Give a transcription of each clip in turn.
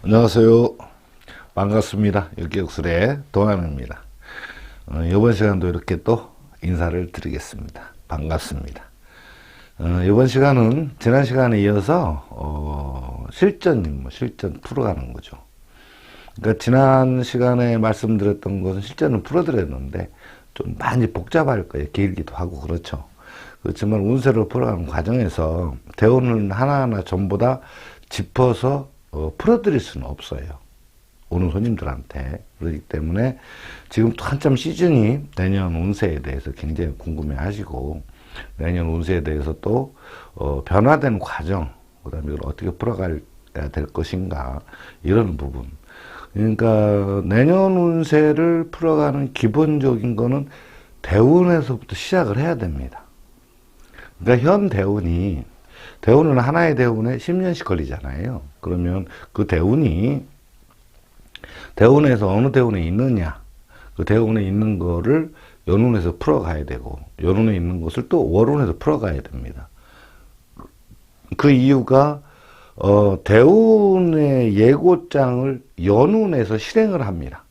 안녕하세요. 반갑습니다. 율기역술의 동환입니다. 이번 시간도 이렇게 또 인사를 드리겠습니다. 반갑습니다. 이번 시간은 지난 시간에 이어서 실전 풀어가는 거죠. 그러니까 지난 시간에 말씀드렸던 것은 실전을 풀어드렸는데 좀 많이 복잡할 거예요. 길기도 하고 그렇죠. 그렇지만 운세를 풀어가는 과정에서 대운을 하나하나 전부 다 짚어서 풀어드릴 수는 없어요. 오는 손님들한테. 그렇기 때문에 지금 또 한참 시즌이 내년 운세에 대해서 굉장히 궁금해 하시고, 내년 운세에 대해서 또 변화된 과정, 그 다음에 이걸 어떻게 풀어가야 될 것인가, 이런 부분. 그러니까 내년 운세를 풀어가는 기본적인 거는 대운에서부터 시작을 해야 됩니다. 그러니까 현 대운은 하나의 대운에 10년씩 걸리잖아요. 그러면 그 대운에서 어느 대운에 있느냐, 그 대운에 있는 거를 연운에서 풀어가야 되고, 연운에 있는 것을 또 월운에서 풀어가야 됩니다. 그 이유가 대운의 예고장을 연운에서 실행을 합니다.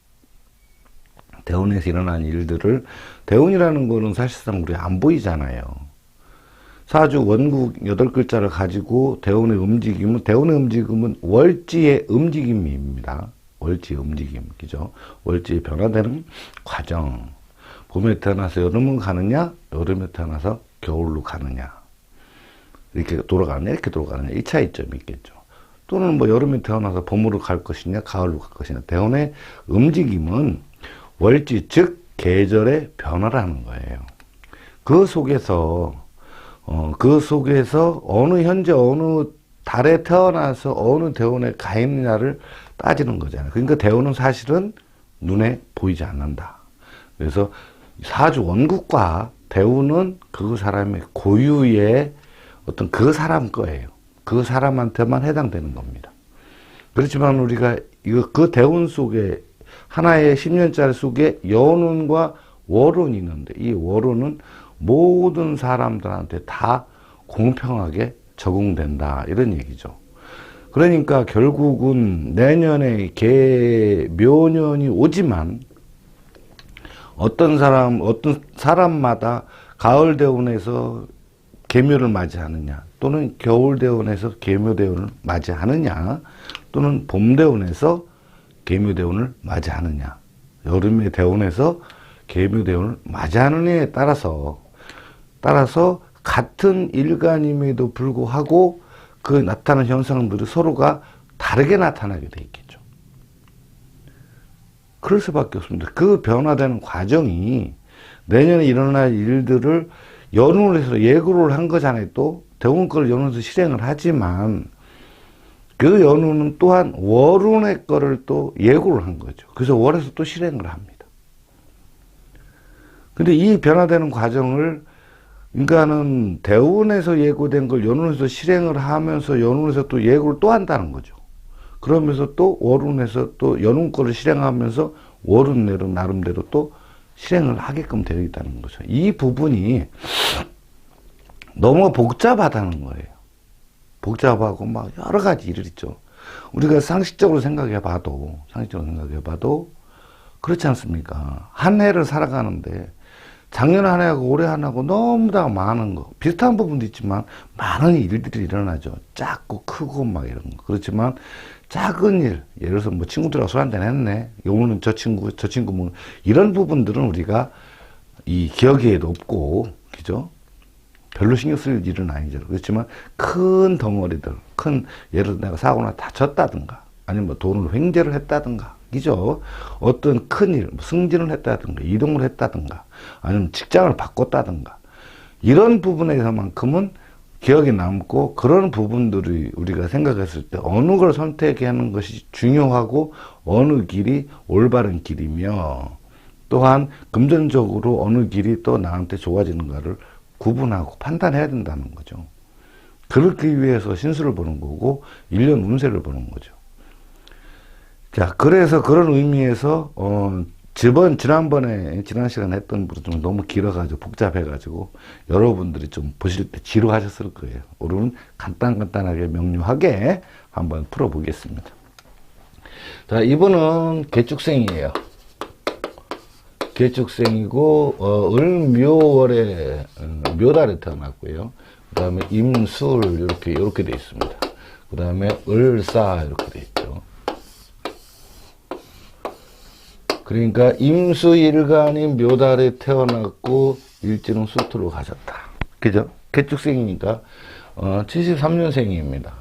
대운에서 일어난 일들을, 대운이라는 거는 사실상 우리 안 보이잖아요. 사주 원국 8글자를 가지고 대운의 움직임은 월지의 움직임입니다. 월지의 움직임, 그죠? 월지의 변화되는 과정. 봄에 태어나서 여름은 가느냐, 여름에 태어나서 겨울로 가느냐. 이렇게 돌아가느냐, 이 차이점이 있겠죠. 또는 뭐 여름에 태어나서 봄으로 갈 것이냐, 가을로 갈 것이냐. 대운의 움직임은 월지, 즉, 계절의 변화라는 거예요. 그 속에서 현재 어느 달에 태어나서 어느 대운에 가 있느냐를 따지는 거잖아요. 그러니까 대운은 사실은 눈에 보이지 않는다. 그래서 사주 원국과 대운은 그 사람의 고유의 어떤 그 사람 거예요. 그 사람한테만 해당되는 겁니다. 그렇지만 우리가 그 대운 속에 하나의 10년짜리 속에 연운과 월운이 있는데, 이 월운은 모든 사람들한테 다 공평하게 적용된다, 이런 얘기죠. 그러니까 결국은 내년에 묘년이 오지만 어떤 사람마다 가을 대운에서 계묘를 맞이하느냐, 또는 겨울 대운에서 계묘 대운을 맞이하느냐, 또는 봄 대운에서 계묘 대운을 맞이하느냐, 여름의 대운에서 계묘 대운을 맞이하느냐에 따라서 같은 일간임에도 불구하고 그 나타나는 현상들이 서로가 다르게 나타나게 돼 있겠죠. 그럴 수밖에 없습니다. 그 변화되는 과정이 내년에 일어날 일들을 연운을 해서 예고를 한 거잖아요. 또 대운 거를 연운에서 실행을 하지만 그 연운은 또한 월운의 거를 또 예고를 한 거죠. 그래서 월에서 또 실행을 합니다. 근데 이 변화되는 과정을, 그러니까는 대운에서 예고된 걸 연운에서 실행을 하면서 연운에서 또 예고를 또 한다는 거죠. 그러면서 또 월운에서 또 연운 거를 실행하면서 월운 나름대로 또 실행을 하게끔 되어 있다는 거죠. 이 부분이 너무 복잡하다는 거예요. 복잡하고 막 여러 가지 일을 있죠. 우리가 상식적으로 생각해 봐도 그렇지 않습니까? 한 해를 살아가는데 작년 한 해하고 올해 한 해하고 너무 다 많은 거, 비슷한 부분도 있지만 많은 일들이 일어나죠. 작고 크고 막 이런 거. 그렇지만 작은 일, 예를 들어서 뭐 친구들하고 술 한잔 했네, 오늘은 저 친구 뭐 이런 부분들은 우리가 이 기억에도 없고, 그죠? 별로 신경 쓸 일은 아니죠. 그렇지만 큰 덩어리들, 예를 들어 내가 사고나 다쳤다든가, 아니면 뭐 돈을 횡재를 했다든가, 그죠? 어떤 큰일, 승진을 했다든가, 이동을 했다든가, 아니면 직장을 바꿨다든가, 이런 부분에서만큼은 기억에 남고, 그런 부분들이 우리가 생각했을 때 어느 걸 선택하는 것이 중요하고, 어느 길이 올바른 길이며, 또한 금전적으로 어느 길이 또 나한테 좋아지는가를 구분하고 판단해야 된다는 거죠. 그렇기 위해서 신수를 보는 거고, 1년 운세를 보는 거죠. 자, 그래서 그런 의미에서 지난 시간에 했던 부분 좀 너무 길어가지고 복잡해가지고 여러분들이 좀 보실 때 지루하셨을 거예요. 오늘은 간단하게 명료하게 한번 풀어보겠습니다. 자, 이분은 개축생이에요. 개축생이고, 을묘월에, 묘달에 태어났고요. 그 다음에 임술, 이렇게 돼 있습니다. 그 다음에 을사, 이렇게 돼 있죠. 그러니까 임수일간인 묘달에 태어났고, 일지는 수토로 가셨다. 그죠? 개축생이니까, 73년생입니다.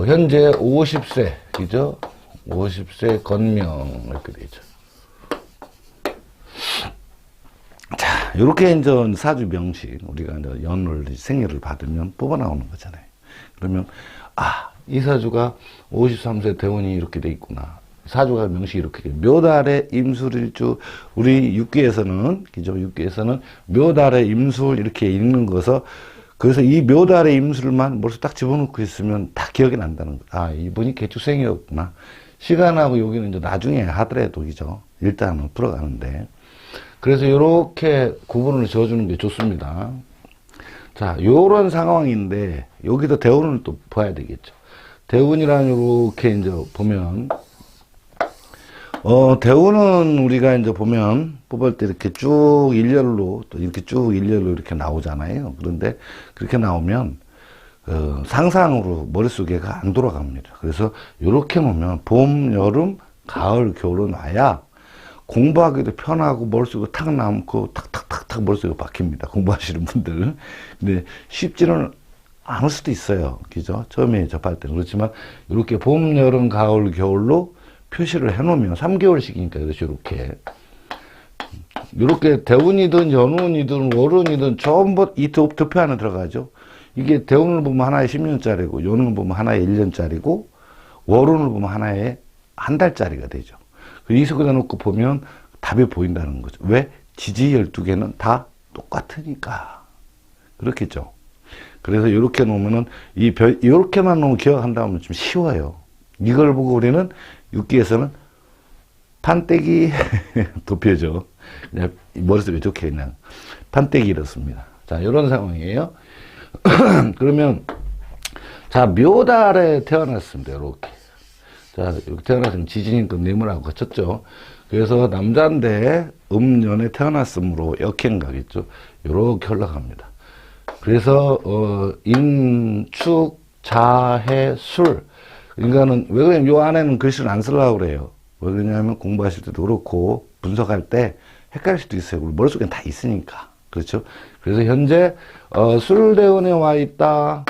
현재 50세, 그죠? 50세 건명, 이렇게 되죠. 자, 요렇게 이제 사주 명식, 우리가 이제 연월 생일을 받으면 뽑아 나오는 거잖아요. 그러면, 이 사주가 53세 대운이 이렇게 돼 있구나. 사주가 명식이 이렇게 돼. 묘달의 임술일주, 우리 육기에서는, 그죠? 육기에서는 묘달의 임술 이렇게 읽는 거서, 그래서 이 묘달의 임술만 머릿속에 딱 집어넣고 있으면 다 기억이 난다는 거. 이분이 개축생이었구나. 시간하고 여기는 이제 나중에 하더라도, 그죠? 일단은 풀어가는데. 그래서 이렇게 구분을 지어주는 게 좋습니다. 자, 요런 상황인데, 여기도 대운을 또 봐야 되겠죠. 대운이란 이렇게 이제 보면, 대운은 우리가 이제 보면, 뽑을 때 이렇게 쭉 일렬로, 또 이렇게 쭉 일렬로 이렇게 나오잖아요. 그런데 그렇게 나오면, 상상으로 머릿속에가 안 돌아갑니다. 그래서 이렇게 놓으면 봄, 여름, 가을, 겨울은 와야 공부하기도 편하고 머릿속에 탁 남고 탁탁탁탁 머릿속에 박힙니다. 공부하시는 분들은. 근데 쉽지는 않을 수도 있어요. 그죠? 처음에 접할 때는. 그렇지만 이렇게 봄, 여름, 가을, 겨울로 표시를 해놓으면 3개월씩이니까 그렇죠. 이렇게 대운이든 연운이든 월운이든 전부 이 득표 안에 들어가죠. 이게 대운을 보면 하나에 10년짜리고 연운을 보면 하나에 1년짜리고 월운을 보면 하나에 한 달짜리가 되죠. 여기서 그래 놓고 보면 답이 보인다는 거죠. 왜? 지지 12개는 다 똑같으니까. 그렇겠죠. 그래서 이렇게 놓으면은, 이렇게만 놓으면 기억한다면 좀 쉬워요. 이걸 보고 우리는 육기에서는 판때기 도표죠. 그냥 머릿속에 좋게 그냥 판때기 이렇습니다. 자, 이런 상황이에요. 그러면, 자, 묘달에 태어났습니다. 이렇게. 자, 이렇게 태어났으면 지진인급 내문하고 거쳤죠. 그래서 남자인데 음년에 태어났으므로 역행 가겠죠. 요렇게 흘러갑니다. 그래서, 인축, 자해, 술. 그러니까는, 왜 그러냐면 요 안에는 글씨를 안 쓰려고 그래요. 왜 그러냐면 공부하실 때도 그렇고, 분석할 때 헷갈릴 수도 있어요. 우리 머릿속엔 다 있으니까. 그렇죠? 그래서 현재, 술대원에 와 있다.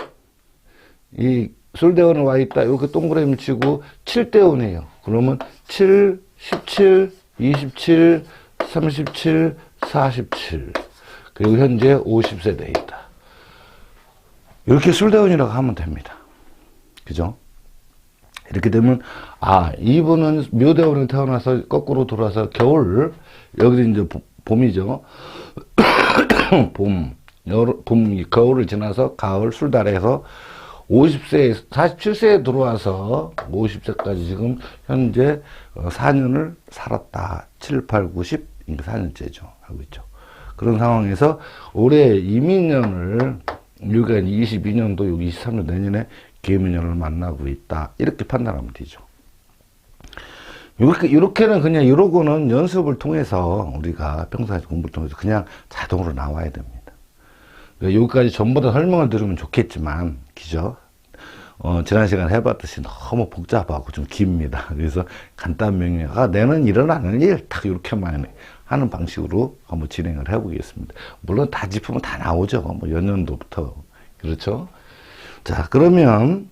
술대원에 와 있다. 이렇게 동그라미 치고 7대원이에요. 그러면 7, 17, 27, 37, 47. 그리고 현재 50세 돼 있다. 이렇게 술대원이라고 하면 됩니다. 그죠? 이렇게 되면, 이분은 묘대원에 태어나서 거꾸로 돌아서 겨울, 여기 이제 봄이죠. 겨울을 지나서 가을 술달에서 50세, 47세에 들어와서 50세까지 지금 현재 4년을 살았다. 7, 8, 9, 10, 4년째죠. 하고 있죠. 그런 상황에서 올해 이민년을, 여기가 22년도, 여기 23년 내년에 개미년을 만나고 있다. 이렇게 판단하면 되죠. 이렇게는 그냥 이러고는 연습을 통해서 우리가 평소에 공부를 통해서 그냥 자동으로 나와야 됩니다. 여기까지 전부 다 설명을 들으면 좋겠지만, 그죠? 지난 시간에 해봤듯이 너무 복잡하고 좀 깁니다. 그래서 간단 명령, 내는 일어나는 일, 딱 이렇게만 하는 방식으로 한번 진행을 해보겠습니다. 물론 다 짚으면 다 나오죠. 뭐 연년도부터. 그렇죠? 자, 그러면,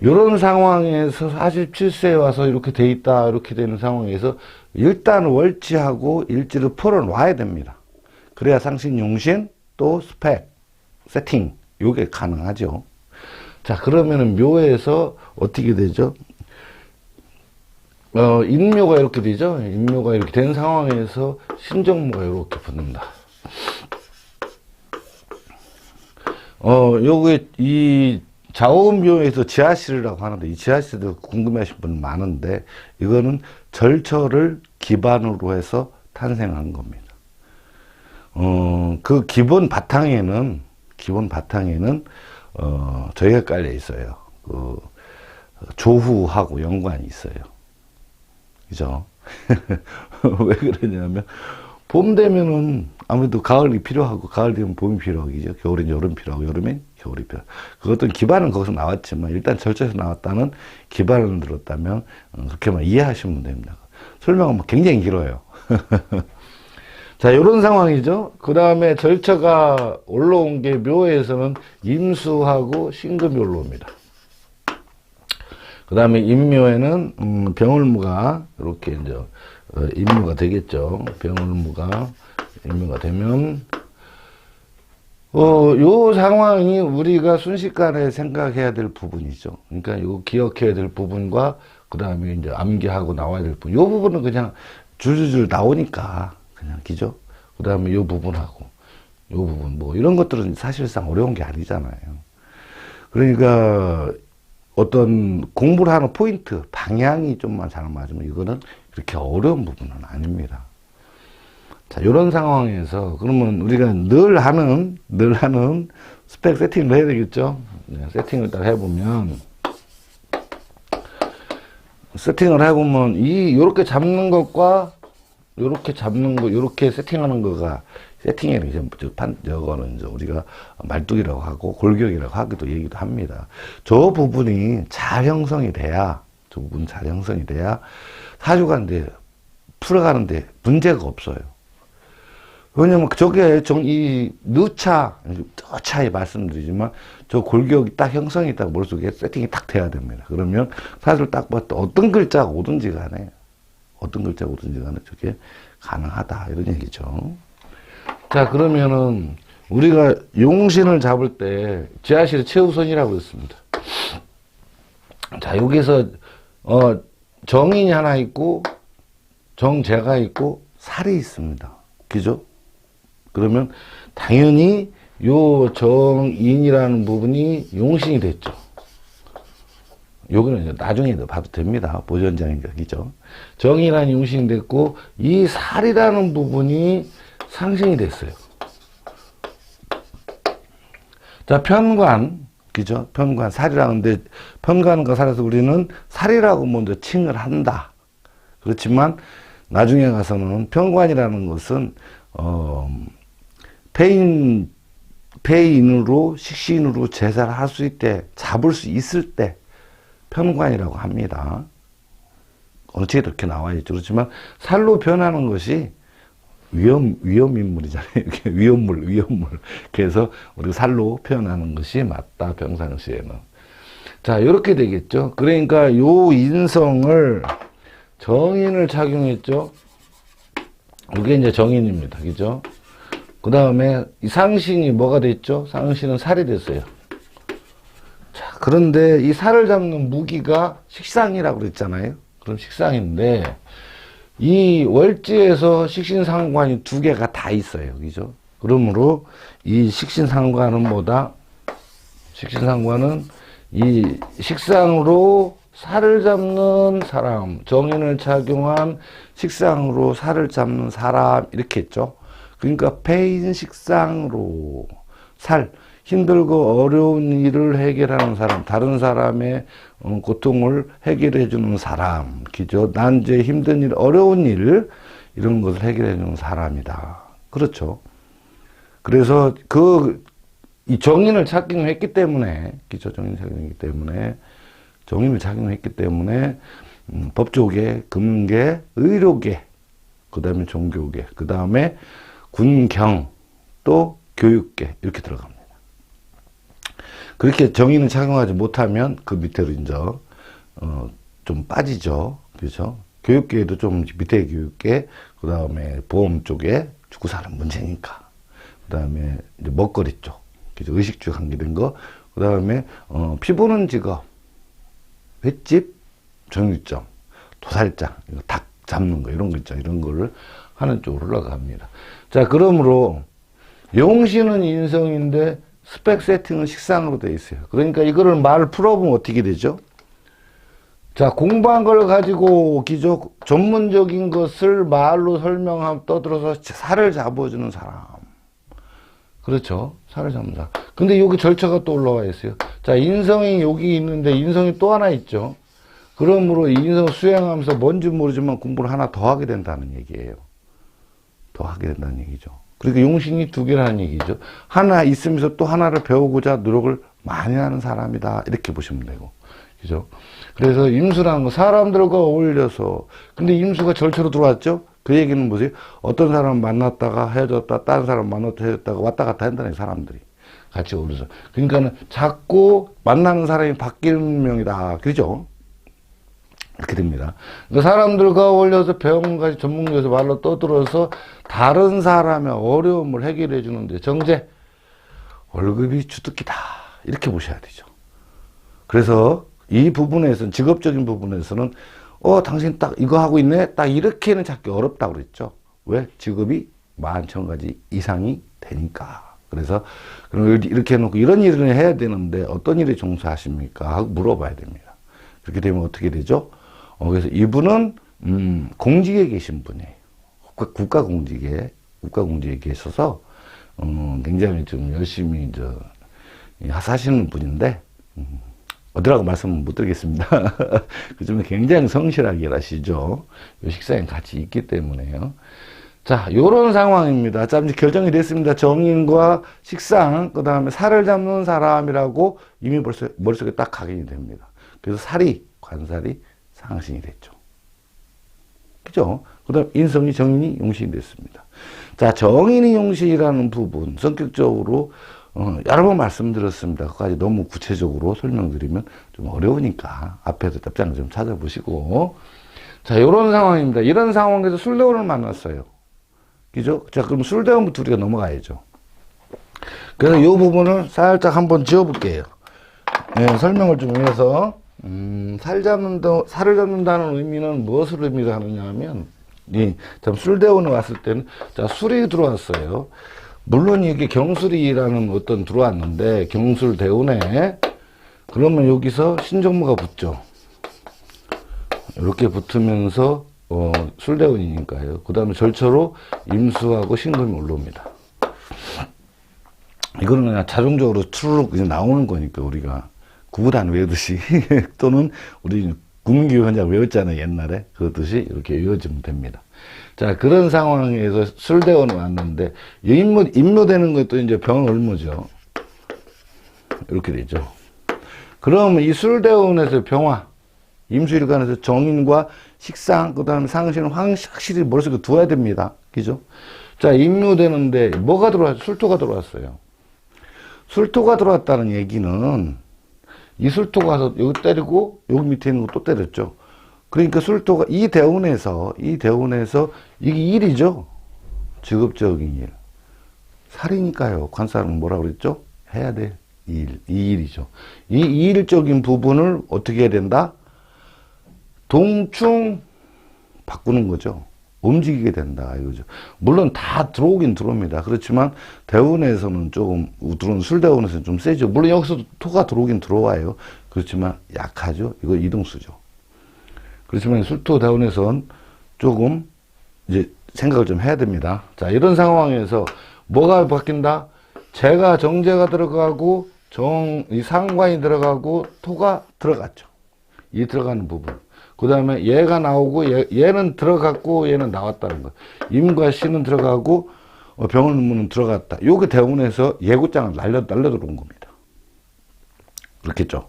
이런 상황에서 47세에 와서 이렇게 돼 있다, 이렇게 되는 상황에서 일단 월치하고 일지를 풀어놔야 됩니다. 그래야 상신, 용신, 또 스펙, 세팅, 요게 가능하죠. 자, 그러면은 묘에서 어떻게 되죠? 인묘가 이렇게 되죠? 인묘가 이렇게 된 상황에서 신정모가 이렇게 붙는다. 요게, 이 자오묘에서 지하실이라고 하는데, 이 지하실도 궁금해하신 분 많은데, 이거는 절처를 기반으로 해서 탄생한 겁니다. 그 기본 바탕에는, 저희가 깔려 있어요. 조후하고 연관이 있어요. 그죠? 왜 그러냐면, 봄 되면은 아무래도 가을이 필요하고, 가을 되면 봄이 필요하죠. 겨울엔 여름 필요하고, 여름엔 겨울이 필요하고. 그것도 기반은 거기서 나왔지만, 일단 절차에서 나왔다는 기반을 들었다면, 그렇게만 이해하시면 됩니다. 설명은 뭐 굉장히 길어요. 자, 이런 상황이죠. 그 다음에 절차가 올라온 게 묘에서는 임수하고 신금이 올라옵니다. 그 다음에 임묘에는 병을무가 이렇게 이제 임묘가 되겠죠. 병을무가 임묘가 되면 요 상황이 우리가 순식간에 생각해야 될 부분이죠. 그러니까 요 기억해야 될 부분과 그 다음에 이제 암기하고 나와야 될 부분. 요 부분은 그냥 줄줄줄 나오니까 그냥 기죠. 그 다음에 요 부분하고 요 부분 뭐 이런 것들은 사실상 어려운 게 아니잖아요. 그러니까 어떤 공부를 하는 포인트, 방향이 좀만 잘 맞으면 이거는 그렇게 어려운 부분은 아닙니다. 자, 이런 상황에서 그러면 우리가 늘 하는 스펙 세팅을 해야 되겠죠. 네, 세팅을 딱 해보면 요렇게 잡는 것과 요렇게 잡는 거, 요렇게 세팅하는 거가 세팅에는 이제 저거는 이제 우리가 말뚝이라고 하고 골격이라고 하기도 얘기도 합니다. 저 부분이 잘 형성이 돼야 사주가는데 풀어가는데 문제가 없어요. 왜냐면 저게 누차에 말씀드리지만 저 골격이 딱 형성이 있다고 머릿속에 세팅이 딱 돼야 됩니다. 그러면 사주를 딱 봤다 어떤 글자가 오든지 간에 저게 가능하다 이런 얘기죠. 자, 그러면은 우리가 용신을 잡을 때 지하실의 최우선이라고 했습니다. 자, 여기서 정인이 하나 있고 정제가 있고 살이 있습니다. 그죠? 그러면 당연히 요 정인이라는 부분이 용신이 됐죠. 여기는 이제 나중에 봐도 됩니다. 보존장인 격이죠. 정이라는 용신이 됐고, 이 살이라는 부분이 상신이 됐어요. 자, 편관, 그죠? 편관, 살이라는데, 편관과 살에서 우리는 살이라고 먼저 칭을 한다. 그렇지만, 나중에 가서는 편관이라는 것은, 폐인으로, 식신으로 제사를 할 수 있을 때, 잡을 수 있을 때, 편관이라고 합니다. 어느 책에도 이렇게 나와 있죠. 그렇지만 살로 변하는 것이 위험 인물이잖아요. 이렇게 위험물. 그래서 우리가 살로 표현하는 것이 맞다. 평상시에는. 자, 이렇게 되겠죠. 그러니까 요 인성을 정인을 착용했죠. 이게 이제 정인입니다. 그죠? 그 다음에 이 상신이 뭐가 됐죠? 상신은 살이 됐어요. 자, 그런데 이 살을 잡는 무기가 식상이라고 그랬잖아요. 그럼 식상인데, 이 월지에서 식신상관이 두 개가 다 있어요. 그죠? 그러므로 이 식신상관은 뭐다? 식신상관은 이 식상으로 살을 잡는 사람, 정인을 착용한 식상으로 살을 잡는 사람, 이렇게 했죠. 그러니까 폐인식상으로 힘들고 어려운 일을 해결하는 사람, 다른 사람의 고통을 해결해 주는 사람, 그죠? 난제 힘든 일, 어려운 일, 이런 것을 해결해 주는 사람이다. 그렇죠? 그래서 이 정인을 착용했기 때문에, 그죠? 정인을 착용했기 때문에, 법조계, 금계, 의료계, 그 다음에 종교계, 그 다음에 군경, 또 교육계, 이렇게 들어갑니다. 그렇게 정의는 착용하지 못하면 그 밑으로 이제 좀 빠지죠. 그렇죠? 교육계에도 좀 밑에 교육계, 그 다음에 보험 쪽에 죽고 사는 문제니까. 그 다음에 이제 먹거리 쪽, 그죠? 의식주에 관계된 거. 그 다음에 피 보는 직업, 횟집, 정육점, 도살장, 닭 잡는 거 이런 거 있죠. 이런 거를 하는 쪽으로 올라갑니다. 자, 그러므로 용신은 인성인데 스펙 세팅은 식상으로 되어 있어요. 그러니까 이거를 말 풀어보면 어떻게 되죠? 자, 공부한 걸 가지고 기존 전문적인 것을 말로 설명하면 떠들어서 살을 잡아주는 사람. 그렇죠. 살을 잡는 사람. 근데 여기 절차가 또 올라와 있어요. 자, 인성이 여기 있는데 인성이 또 하나 있죠. 그러므로 이 인생 수행하면서 뭔지 모르지만 공부를 하나 더 하게 된다는 얘기예요. 더 하게 된다는 얘기죠. 그러니까 용신이 두 개라는 얘기죠. 하나 있으면서 또 하나를 배우고자 노력을 많이 하는 사람이다. 이렇게 보시면 되고. 그죠? 그래서 임수라는 거 사람들과 어울려서, 근데 임수가 절처로 들어왔죠? 그 얘기는 뭐지? 어떤 사람 만났다가 헤어졌다, 다른 사람 만났다 헤어졌다가 왔다 갔다 한다는 사람들이. 같이 어울려서. 그러니까는 자꾸 만나는 사람이 바뀌는 명이다. 그죠? 이렇게 됩니다. 그러니까 사람들과 어울려서 배움까지 전문가에서 말로 떠들어서 다른 사람의 어려움을 해결해 주는데 정제, 월급이 주특기다. 이렇게 보셔야 되죠. 그래서 이 부분에서는, 직업적인 부분에서는 당신 딱 이거 하고 있네? 딱 이렇게는 찾기 어렵다고 그랬죠. 왜? 직업이 11,000가지 이상이 되니까. 그래서 그럼 이렇게 해놓고 이런 일을 해야 되는데 어떤 일에 종사하십니까? 하고 물어봐야 됩니다. 그렇게 되면 어떻게 되죠? 그래서 이분은 공직에 계신 분이에요. 국가공직에 계셔서 굉장히 좀 열심히 사시는 분인데 어디라고 말씀은 못 드리겠습니다. 그중에 굉장히 성실하게 일하시죠. 요 식사에 같이 있기 때문에요. 자, 요런 상황입니다. 자, 이제 결정이 됐습니다. 정인과 식상, 그 다음에 살을 잡는 사람이라고 이미 벌써 머릿속에 딱 각인이 됩니다. 그래서 살이, 관살이 상신이 됐죠. 그죠? 그 다음 인성이 정인이 용신이 됐습니다. 자, 정인이 용신이라는 부분, 성격적으로 여러 번 말씀드렸습니다. 그까지 너무 구체적으로 설명드리면 좀 어려우니까 앞에서 답장을 좀 찾아보시고. 자, 요런 상황입니다. 이런 상황에서 술대원을 만났어요. 그죠? 자, 그럼 술대원부터 우리가 넘어가야죠. 그래서 이 부분을 살짝 한번 지어볼게요. 네, 설명을 좀 위해서. 살을 잡는다는 의미는 무엇을 의미하느냐 하면, 참, 술대원에 왔을 때는, 자, 술이 들어왔어요. 물론 이게 경술이라는 어떤 들어왔는데, 경술대운에, 그러면 여기서 신정무가 붙죠. 이렇게 붙으면서, 술대운이니까요. 그 다음에 절처로 임수하고 신금이 올라옵니다. 이거는 그냥 자동적으로 추르륵 이제 나오는 거니까, 우리가. 구구단 외우듯이, 또는 우리 국민교육 현장 외웠잖아요, 옛날에. 그렇듯이 이렇게 외워지면 됩니다. 자, 그런 상황에서 술대원이 왔는데, 임묘되는 것도 이제 병을물죠. 이렇게 되죠. 그러면 이 술대원에서 병화, 임수일간에서 정인과 식상, 그 다음에 상신은 확실히 머릿속에 두어야 됩니다. 그죠? 자, 임묘되는데, 뭐가 들어왔어요? 술토가 들어왔어요. 술토가 들어왔다는 얘기는, 이 술토가 가서 여기 때리고, 여기 밑에 있는 거 또 때렸죠. 그러니까 술토가 이 대운에서, 이게 일이죠. 직업적인 일. 살이니까요. 관사는 뭐라 그랬죠? 해야 돼. 이 일이죠. 이 일적인 부분을 어떻게 해야 된다? 동충 바꾸는 거죠. 움직이게 된다. 이거죠. 물론 다 들어오긴 들어옵니다. 그렇지만 대운에서는 조금, 술대운에서는 좀 세죠. 물론 여기서도 토가 들어오긴 들어와요. 그렇지만 약하죠. 이거 이동수죠. 그렇지만 술토 대운에서는 조금 이제 생각을 좀 해야 됩니다. 자, 이런 상황에서 뭐가 바뀐다? 재가 정제가 들어가고 이 상관이 들어가고 토가 들어갔죠. 이 들어가는 부분. 그 다음에 얘가 나오고 얘는 들어갔고 얘는 나왔다는 거. 임과 신은 들어가고 병을 문은 들어갔다. 요게 대운에서 예고장을 날려 들어온 겁니다. 그렇겠죠.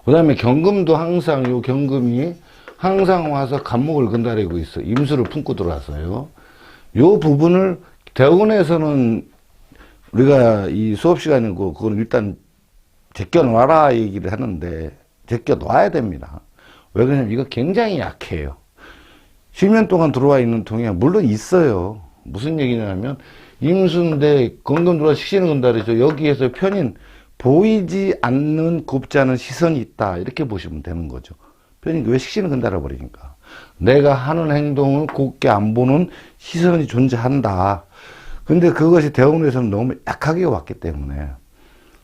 그 다음에 경금도 항상 요 경금이 항상 와서 간목을 건드리고 있어. 임수를 품고 들어왔어요. 요 부분을 대운에서는 우리가 이 수업 시간이고 그건 일단 제껴 놔라 얘기를 하는데 제껴 놔야 됩니다. 왜 그러냐면 이거 굉장히 약해요. 10년 동안 들어와 있는 통이 물론 있어요. 무슨 얘기냐면 임수인데 건금 들어와 식신을 건다리죠. 여기에서 편인 보이지 않는 곱지 않은 시선이 있다. 이렇게 보시면 되는 거죠. 편인 왜 식신을 건달아 버리니까. 내가 하는 행동을 곱게 안 보는 시선이 존재한다. 근데 그것이 대운에서는 너무 약하게 왔기 때문에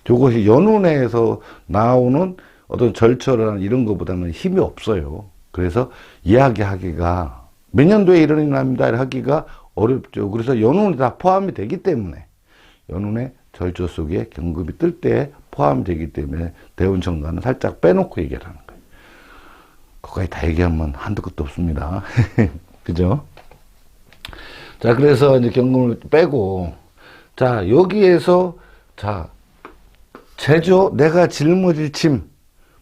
저것이 연운에서 나오는 어떤 절처나 이런 것보다는 힘이 없어요. 그래서 이야기하기가 몇 년도에 이런 일이 납니다 하기가 어렵죠. 그래서 연운이 다 포함이 되기 때문에 연운의 절처 속에 경금이 뜰 때 포함되기 때문에 대운천간은 살짝 빼놓고 얘기를 하는 거예요. 거기까지 다 얘기하면 한도 끝도 없습니다. 그죠? 자, 그래서 이제 경금을 빼고, 자, 여기에서, 자, 제조, 내가 짊어질 짐,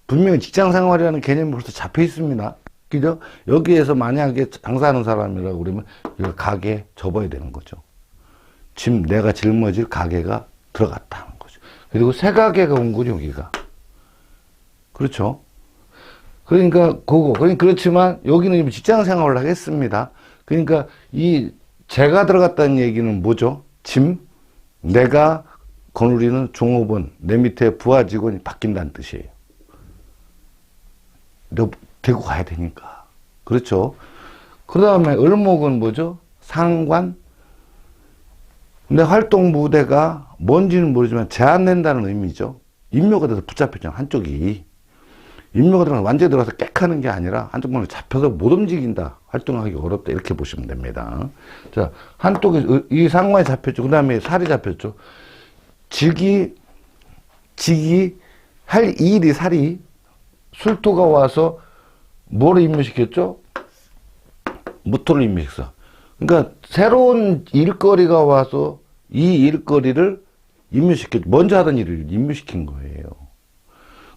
분명히 직장 생활이라는 개념이 벌써 잡혀 있습니다. 그죠? 여기에서 만약에 장사하는 사람이라고 그러면, 이거 가게에 접어야 되는 거죠. 짐, 내가 짊어질 가게가 들어갔다는 거죠. 그리고 새 가게가 온 거죠, 여기가. 그렇죠? 그러니까, 그렇지만, 여기는 직장 생활을 하겠습니다. 그러니까, 제가 들어갔다는 얘기는 뭐죠? 짐, 내가 거느리는 종업원, 내 밑에 부하 직원이 바뀐다는 뜻이에요. 너 데리고 가야 되니까. 그렇죠? 그 다음에 을목은 뭐죠? 상관. 내 활동 무대가 뭔지는 모르지만 제한된다는 의미죠. 인묘가 돼서 붙잡혔잖아, 한쪽이. 인묘가 들어가서 완전히 들어가서 객하는 게 아니라 한쪽만 잡혀서 못 움직인다. 활동하기 어렵다. 이렇게 보시면 됩니다. 자, 한쪽에 이 상관이 잡혔죠. 그 다음에 살이 잡혔죠. 직이 할 일이 살이 술토가 와서 뭐를 임묘시켰죠? 무토를 임묘시켰어. 그러니까 새로운 일거리가 와서 이 일거리를 임묘시켰죠. 먼저 하던 일을 임묘시킨 거예요.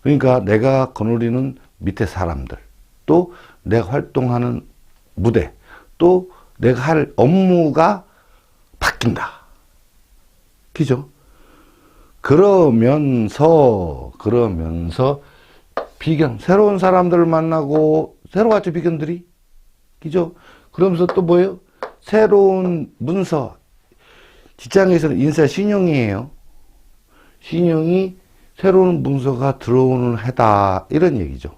그러니까 내가 거느리는 밑에 사람들, 또 내가 활동하는 무대, 또 내가 할 업무가 바뀐다. 그죠? 그러면서 비견, 새로운 사람들을 만나고, 새로 왔죠, 비견들이. 그죠? 그러면서 또 뭐예요? 새로운 문서, 직장에서는 인사 신용이에요. 신용이 새로운 문서가 들어오는 해다. 이런 얘기죠.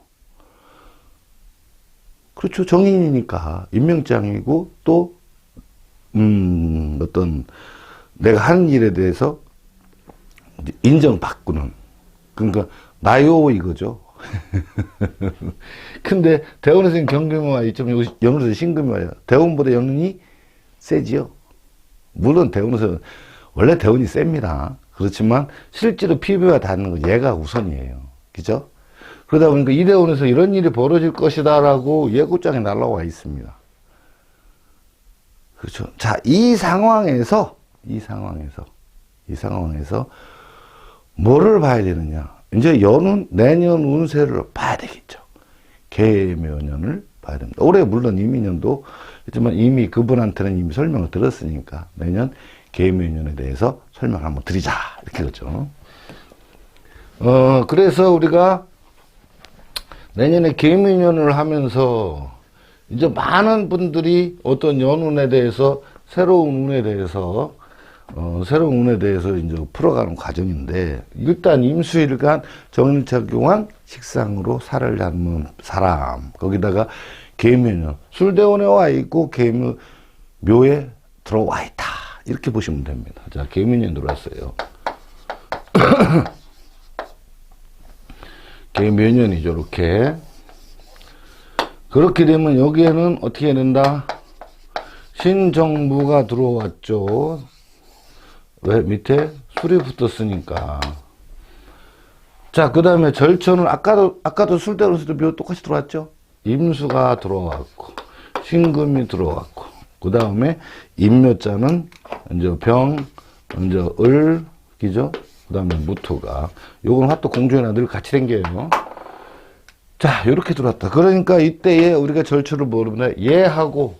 그렇죠. 정인이니까. 임명장이고, 또, 어떤, 내가 하는 일에 대해서 인정받고는. 그러니까, 나요, 이거죠. 근데, 대원에서는 경금이 와 있죠. 영에서 신금이 와요. 대원보다 영이 세지요. 물론, 대원에서는, 원래 대원이 셉니다. 그렇지만 실제로 피부가 닿는 건 얘가 우선이에요. 그죠? 그러다 보니까 이대원에서 이런 일이 벌어질 것이다라고 예고장에 날라와 있습니다. 그렇죠? 자, 이 상황에서 뭐를 봐야 되느냐? 이제 내년 운세를 봐야 되겠죠. 계묘년을 봐야 됩니다. 올해 물론 이민년도 있지만 이미 그분한테는 이미 설명을 들었으니까 내년 계묘년에 대해서 설명을 한번 드리자. 이렇게 그렇죠. 그래서 우리가 내년에 계묘년을 하면서 이제 많은 분들이 어떤 연운에 대해서 새로운 운에 대해서 이제 풀어가는 과정인데 일단 임수일간 정일작용한 식상으로 살을 잡는 사람 거기다가 계묘년 술대원에 와 있고 계묘에 들어와 있다. 이렇게 보시면 됩니다. 자, 계묘년 들어왔어요. 계묘년이죠, 이렇게. 그렇게 되면 여기에는 어떻게 해야 된다? 신정무가 들어왔죠. 왜? 밑에 술이 붙었으니까. 자, 그 다음에 절천은 아까도 술대로서도 묘 똑같이 들어왔죠. 임수가 들어왔고, 신금이 들어왔고, 그 다음에 임묘자는 이제 이제 그죠? 그 다음에 무토가. 요건 화토 공조에나 늘 같이 생겨요. 자, 요렇게 들어왔다. 그러니까 이때에 우리가 절초를 모르면 얘하고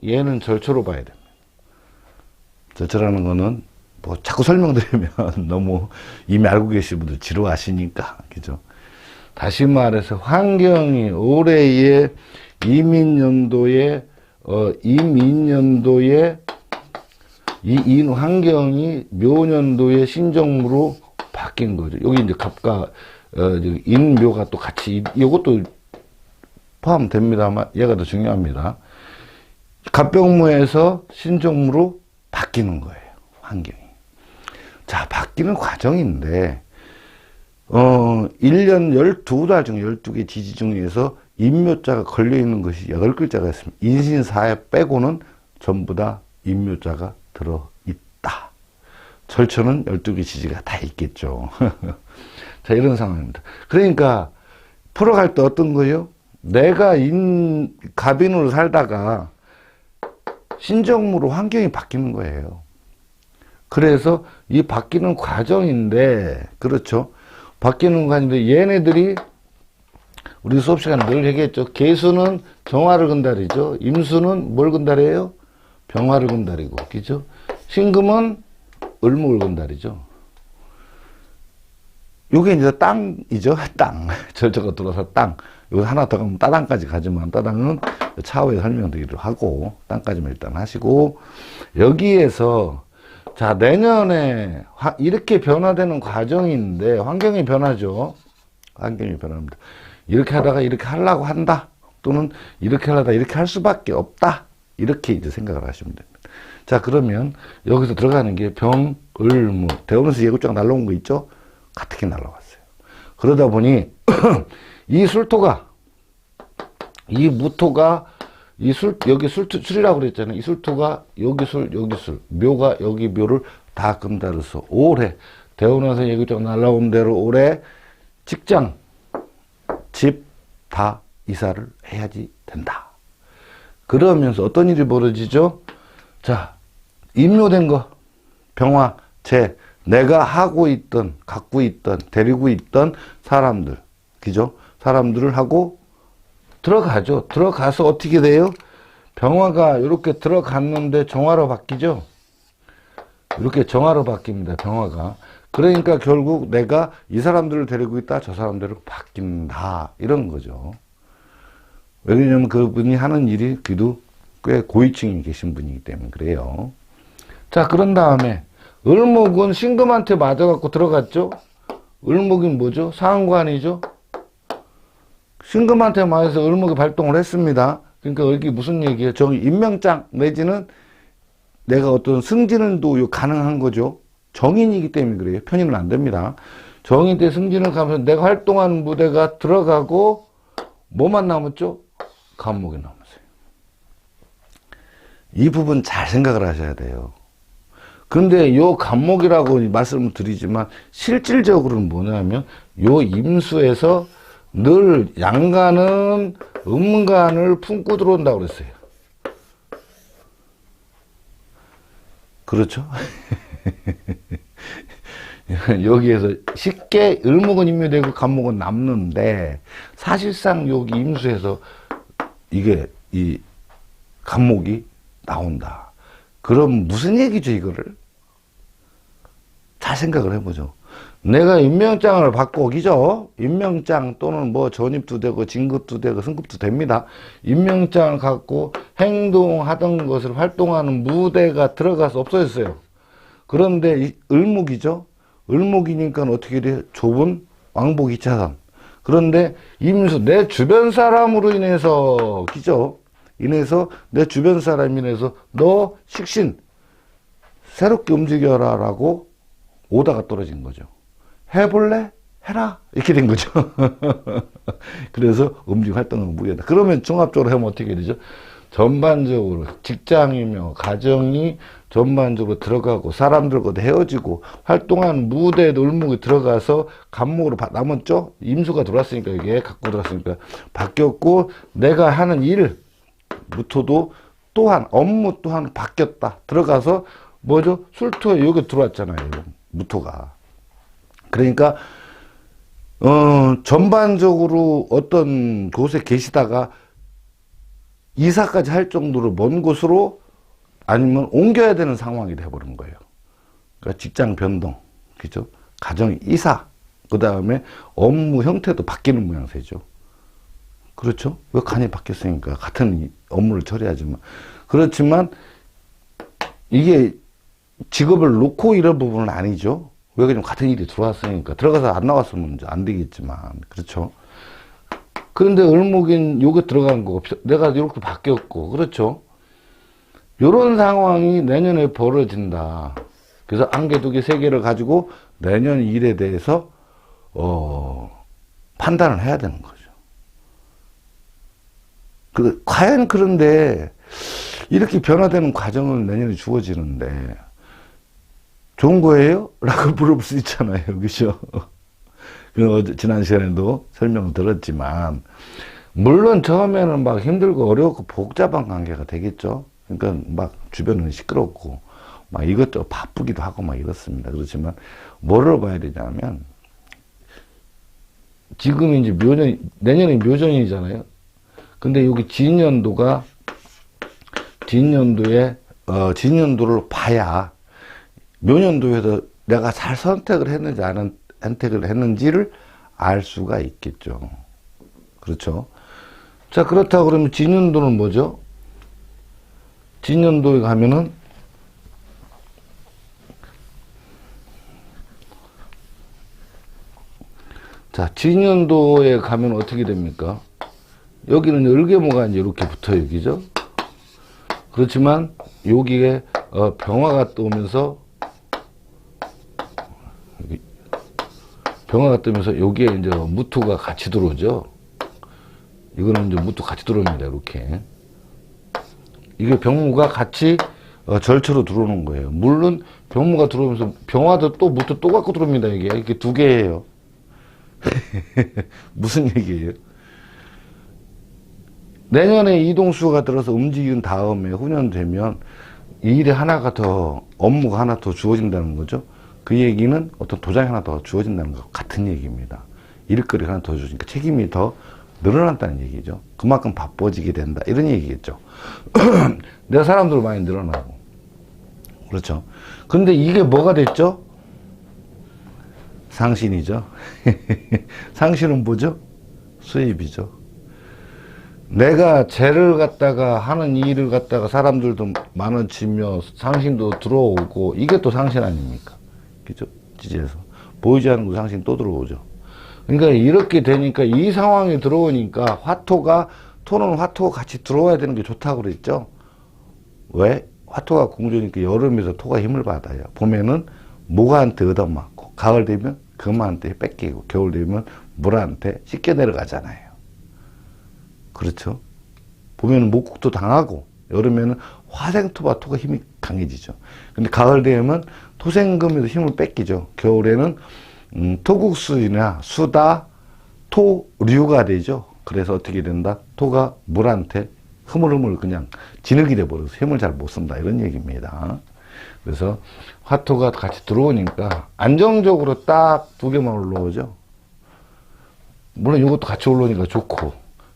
얘는 절초로 봐야 됩니다. 절초라는 거는 뭐 자꾸 설명드리면 너무 이미 알고 계신 분들 지루하시니까. 그죠? 다시 말해서 환경이 올해의 이민년도에 이 환경이 묘년도의 신정무로 바뀐 거죠. 여기 이제 갑과 인묘가 또 같이 이것도 포함됩니다만 얘가 더 중요합니다. 갑병무에서 신정무로 바뀌는 거예요. 환경이. 자, 바뀌는 과정인데 1년 12달 중 12개 지지 중에서 인묘자가 걸려있는 것이 8글자가 있습니다. 인신사에 빼고는 전부 다 인묘자가 들어있다. 절초는 12개 지지가 다 있겠죠. 자, 이런 상황입니다. 그러니까 풀어갈 때 어떤 거요? 내가 갑인으로 살다가 신정무로 환경이 바뀌는 거예요. 그래서 이 바뀌는 과정인데, 그렇죠? 바뀌는 과정인데, 얘네들이 우리 수업 시간에 늘 얘기했죠. 계수는 정화를 근달이죠. 임수는 뭘 근달이에요? 병화를 근달이고, 그죠? 신금은 을목을 근달이죠. 요게 이제 땅이죠. 땅. 절저가 들어서 땅. 이거 하나 더 가면 따당까지 가지만, 따당은 차후에 설명드리기로 하고, 땅까지만 일단 하시고, 여기에서, 자, 내년에 이렇게 변화되는 과정인데, 환경이 변하죠. 환경이 변합니다. 이렇게 하다가 이렇게 하려고 한다. 또는 이렇게 하려다 이렇게 할 수밖에 없다. 이렇게 이제 생각을 하시면 됩니다. 자, 그러면 여기서 들어가는 게 병, 을, 무. 대원에서 예고장 날라온 거 있죠? 같게 날라왔어요. 그러다 보니, 이 술토가, 이 무토가, 여기 술이라고 그랬잖아요. 이 술토가 여기 술, 묘가 여기 묘를 다 금달아서 올해, 대원에서 예고장 날라온 대로 올해 직장, 집 다 이사를 해야지 된다. 그러면서 어떤 일이 벌어지죠? 자, 임묘된 거, 병화, 재, 내가 하고 있던, 갖고 있던, 데리고 있던 사람들, 그죠? 사람들을 하고 들어가죠. 들어가서 어떻게 돼요? 병화가 이렇게 들어갔는데 정화로 바뀌죠? 이렇게 정화로 바뀝니다, 병화가. 그러니까 결국 내가 이 사람들을 데리고 있다, 저 사람들을 바뀐다. 이런 거죠. 왜냐면 그분이 하는 일이 그래도 꽤 고위층이 계신 분이기 때문에 그래요. 자, 그런 다음에 을목은 신금한테 맞아갖고 들어갔죠? 을목이 뭐죠? 상관이죠? 신금한테 맞아서 을목이 발동을 했습니다. 그러니까 여기 무슨 얘기예요? 저기 임명장 내지는 내가 어떤 승진도 가능한 거죠. 정인이기 때문에 그래요. 편인은 안 됩니다. 정인 때 승진을 가면서 내가 활동하는 무대가 들어가고 뭐만 남았죠? 간목이 남았어요. 이 부분 잘 생각을 하셔야 돼요. 근데 요 간목이라고 말씀을 드리지만 실질적으로는 뭐냐면 요 임수에서 늘 양간은 음간을 품고 들어온다고 그랬어요. 그렇죠? 여기에서 쉽게 을목은 임묘되고 간목은 남는데 사실상 여기 임수에서 이게 이 간목이 나온다. 그럼 무슨 얘기죠, 이거를? 잘 생각을 해보죠. 내가 임명장을 받고 오기죠. 임명장 또는 뭐 전입도 되고 진급도 되고 승급도 됩니다. 임명장을 갖고 행동하던 것을 활동하는 무대가 들어가서 없어졌어요. 그런데 이 을목이죠. 을목이니까 어떻게 돼? 좁은 왕복 2차선. 그런데 임수, 내 주변 사람으로 인해서, 그죠? 인해서, 내 주변 사람 인해서, 너 식신, 새롭게 움직여라 라고 오다가 떨어진 거죠. 해볼래? 해라. 이렇게 된 거죠. 그래서 움직 활동을 무게다. 그러면 종합적으로 하면 어떻게 되죠? 전반적으로 직장이며 가정이 전반적으로 들어가고 사람들과 헤어지고 활동한 무대에 을목이 들어가서 간목으로 남았죠? 임수가 들어왔으니까 이게 갖고 들어왔으니까 바뀌었고 내가 하는 일 무토도 또한 업무 또한 바뀌었다. 들어가서 뭐죠? 술토에 여기 들어왔잖아요. 무토가. 그러니까 전반적으로 어떤 곳에 계시다가 이사까지 할 정도로 먼 곳으로 아니면 옮겨야 되는 상황이 돼버린 거예요. 그러니까 직장 변동, 그죠? 가정 이사, 그 다음에 업무 형태도 바뀌는 모양새죠. 그렇죠? 왜 간이 바뀌었으니까 같은 업무를 처리하지만 그렇지만 이게 직업을 놓고 이런 부분은 아니죠. 왜 그냥 같은 일이 들어왔으니까 들어가서 안 나왔으면 안 되겠지만 그렇죠. 그런데 을목인 요게 들어간 거고 내가 이렇게 바뀌었고 그렇죠. 요런 상황이 내년에 벌어진다. 그래서 안개 2개, 3개를 가지고 내년 일에 대해서 판단을 해야 되는 거죠. 과연 그런데 이렇게 변화되는 과정을 내년에 주어지는데 좋은 거예요? 라고 물어볼 수 있잖아요. 그죠? 지난 시간에도 설명을 들었지만, 물론 처음에는 막 힘들고 어렵고 복잡한 관계가 되겠죠. 그러니까 막 주변은 시끄럽고, 막 이것저것 바쁘기도 하고 막 이렇습니다. 그렇지만, 뭐를 봐야 되냐면, 지금 이제 내년이 묘전이잖아요. 근데 여기 진년도를 봐야 묘년도에서 내가 잘 선택을 했는지 안 선택을 했는지를 알 수가 있겠죠. 그렇죠. 자, 그렇다고 그러면 진년도는 뭐죠? 진년도에 가면은 자, 진년도에 가면 어떻게 됩니까? 여기는 을개모가 이제 이렇게 붙어요, 그죠? 그렇지만 여기에 병화가 뜨면서 여기에 이제 무토가 같이 들어오죠. 이거는 이제 무토 같이 들어옵니다, 이렇게. 이게 병무가 같이 절처로 들어오는 거예요. 물론 병무가 들어오면서 병화도 또 무토 또 갖고 들어옵니다, 이게. 이렇게 두 개예요. 무슨 얘기예요? 내년에 이동수가 들어서 움직인 다음에 후년 되면 일이 하나가 더, 업무가 하나 더 주어진다는 거죠. 그 얘기는 어떤 도장이 하나 더 주어진다는 것 같은 얘기입니다. 일거리가 하나 더 주어지니까 책임이 더 늘어난다는 얘기죠. 그만큼 바빠지게 된다. 이런 얘기겠죠. 내가 사람들 많이 늘어나고. 그렇죠. 근데 이게 뭐가 됐죠? 상신이죠. 상신은 뭐죠? 수입이죠. 내가 죄를 갖다가 하는 일을 갖다가 사람들도 많아지며 상신도 들어오고 이게 또 상신 아닙니까? 그죠? 지지에서 보이지 않는 거 상신 또 들어오죠. 그러니까 이렇게 되니까 이 상황이 들어오니까 토는 화토가 같이 들어와야 되는 게 좋다고 그랬죠? 왜? 화토가 공조니까 여름에서 토가 힘을 받아요. 봄에는 모가한테 얻어맞고, 가을 되면 금한테 뺏기고, 겨울 되면 물한테 씻겨 내려가잖아요. 그렇죠? 봄에는 목국도 당하고, 여름에는 화생토와 토가 힘이 강해지죠. 근데 가을 되면 토생금에도 힘을 뺏기죠. 겨울에는 토국수나 수다, 토류가 되죠. 그래서 어떻게 된다? 토가 물한테 흐물흐물 그냥 진흙이 돼버려서 힘을 잘 못 쓴다. 이런 얘기입니다. 그래서 화토가 같이 들어오니까 안정적으로 딱 두 개만 올라오죠. 물론 이것도 같이 올라오니까 좋고,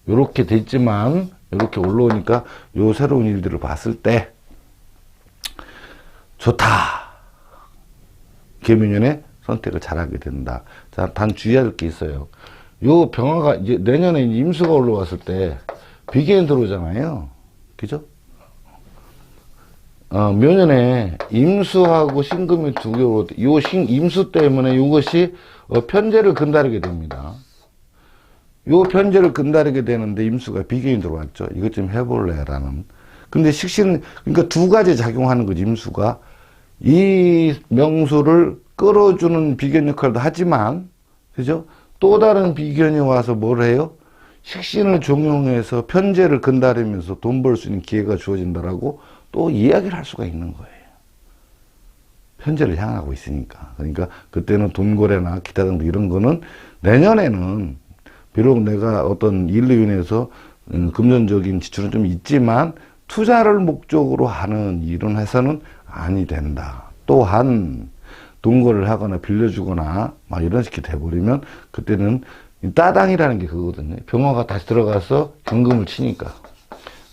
요렇게 됐지만, 요렇게 올라오니까 요 새로운 일들을 봤을 때, 좋다. 개묘년에 선택을 잘하게 된다. 자, 단 주의해야 될 게 있어요. 요 병화가 이제 내년에 임수가 올라왔을 때, 비견이 들어오잖아요. 그죠? 묘년에 임수하고 신금이 두 개로, 임수 때문에 이것이 편제를 근다르게 됩니다. 요 편제를 근다르게 되는데 임수가 비견이 들어왔죠. 이것 좀 해볼래? 라는. 근데 식신은, 그러니까 두 가지 작용하는 거지, 임수가. 이 명수를 끌어주는 비견 역할도 하지만, 그죠? 또 다른 비견이 와서 뭘 해요? 식신을 종용해서 편제를 근다르면서 돈 벌 수 있는 기회가 주어진다라고 또 이야기를 할 수가 있는 거예요. 편제를 향하고 있으니까. 그러니까 그때는 돈거래나 기타 등등 이런 거는 내년에는 비록 내가 어떤 일로 인해서 금전적인 지출은 좀 있지만 투자를 목적으로 하는 일은 해서는 아니 된다. 또한 돈거래를 하거나 빌려주거나 막 이런 식이 돼버리면 그때는 따당이라는 게 그거거든요. 병화가 다시 들어가서 경금을 치니까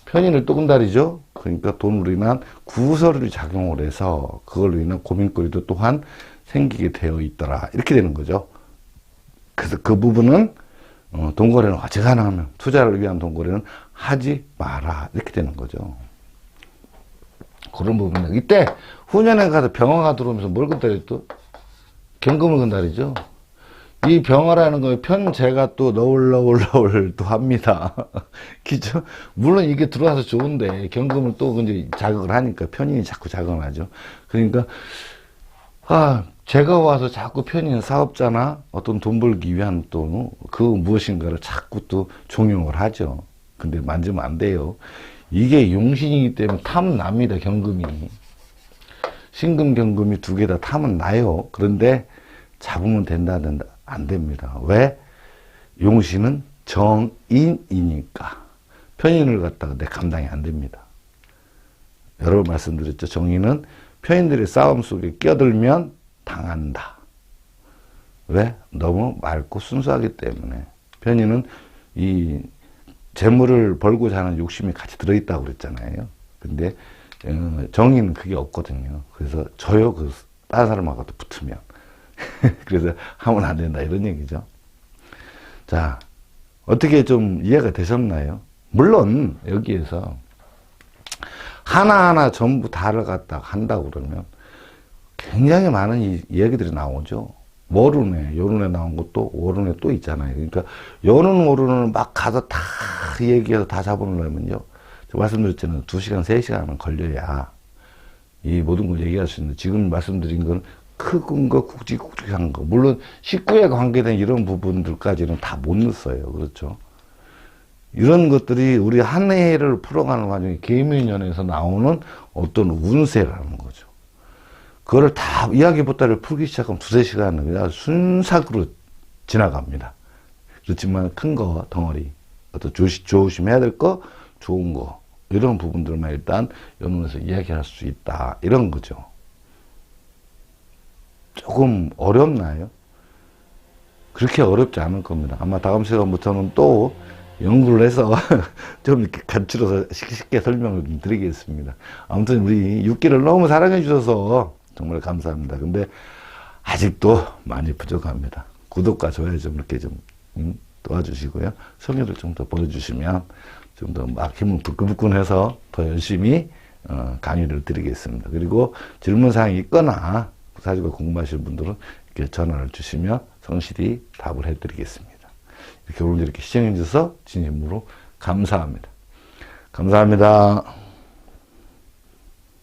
편인을 또 근다리죠. 그러니까 돈으로 인한 구설이 작용을 해서 그걸로 인한 고민거리도 또한 생기게 되어 있더라. 이렇게 되는 거죠. 그래서 그 부분은 돈거래는 어지간하면 투자를 위한 돈거래는 하지 마라. 이렇게 되는 거죠. 그런 부분은 이때 후년에 가서 병화가 들어오면서 뭘 근다리 또? 경금을 근다리죠. 이 병화라는 거에 편제가 또 너울너울 또 합니다. 그죠? 물론 이게 들어와서 좋은데, 경금을 또 이제 자극을 하니까 편인이 자꾸 자극을 하죠. 그러니까, 제가 와서 자꾸 편인 사업자나 어떤 돈 벌기 위한 또 그 무엇인가를 자꾸 또 종용을 하죠. 근데 만지면 안 돼요. 이게 용신이기 때문에 탐은 납니다, 경금이. 신금, 경금이 두 개 다 탐은 나요. 그런데 잡으면 된다. 안 됩니다. 왜? 용신은 정인이니까. 편인을 갖다가 내 감당이 안 됩니다. 여러 번 말씀드렸죠. 정인은 편인들의 싸움 속에 끼어들면 당한다. 왜? 너무 맑고 순수하기 때문에. 편인은 이 재물을 벌고자 하는 욕심이 같이 들어있다고 그랬잖아요. 근데 정의는 그게 없거든요. 그래서 저요, 다른 사람하고도 붙으면. 그래서 하면 안 된다, 이런 얘기죠. 자, 어떻게 좀 이해가 되셨나요? 물론, 여기에서 하나하나 전부 다를 갖다 한다고 그러면 굉장히 많은 이야기들이 나오죠. 월운에, 요룬에 나온 것도 월운에 또 있잖아요. 그러니까, 요룬, 월운을 막 가서 다 얘기해서 다 잡아놓으면요. 말씀드렸잖아요. 2시간, 3시간은 걸려야 이 모든 걸 얘기할 수 있는데, 지금 말씀드린 건 크군 거, 굵직굵직한 거. 물론, 식구에 관계된 이런 부분들까지는 다 못 넣었어요. 그렇죠. 이런 것들이 우리 한 해를 풀어가는 과정에 계묘년에서 나오는 어떤 운세라는 거죠. 그거를 다 이야기보따리를 풀기 시작하면 2-3시간은 그냥 순삭으로 지나갑니다. 그렇지만 큰 거, 덩어리, 어떤 조심해야 될 거, 좋은 거, 이런 부분들만 일단 연문에서 이야기할 수 있다. 이런 거죠. 조금 어렵나요? 그렇게 어렵지 않을 겁니다. 아마 다음 시간부터는 또 연구를 해서 좀 이렇게 간추려서 쉽게 설명을 좀 드리겠습니다. 아무튼 우리 6기를 너무 사랑해 주셔서 정말 감사합니다. 근데 아직도 많이 부족합니다. 구독과 좋아요 좀 이렇게 좀 도와주시고요. 성의를 좀 더 보여주시면 좀 더 막 힘을 부끈부끈해서 더 열심히 강의를 드리겠습니다. 그리고 질문사항이 있거나 사주가 공부하실 분들은 이렇게 전화를 주시면 성실히 답을 해드리겠습니다. 이렇게 오늘 이렇게 시청해 주셔서 진심으로 감사합니다. 감사합니다.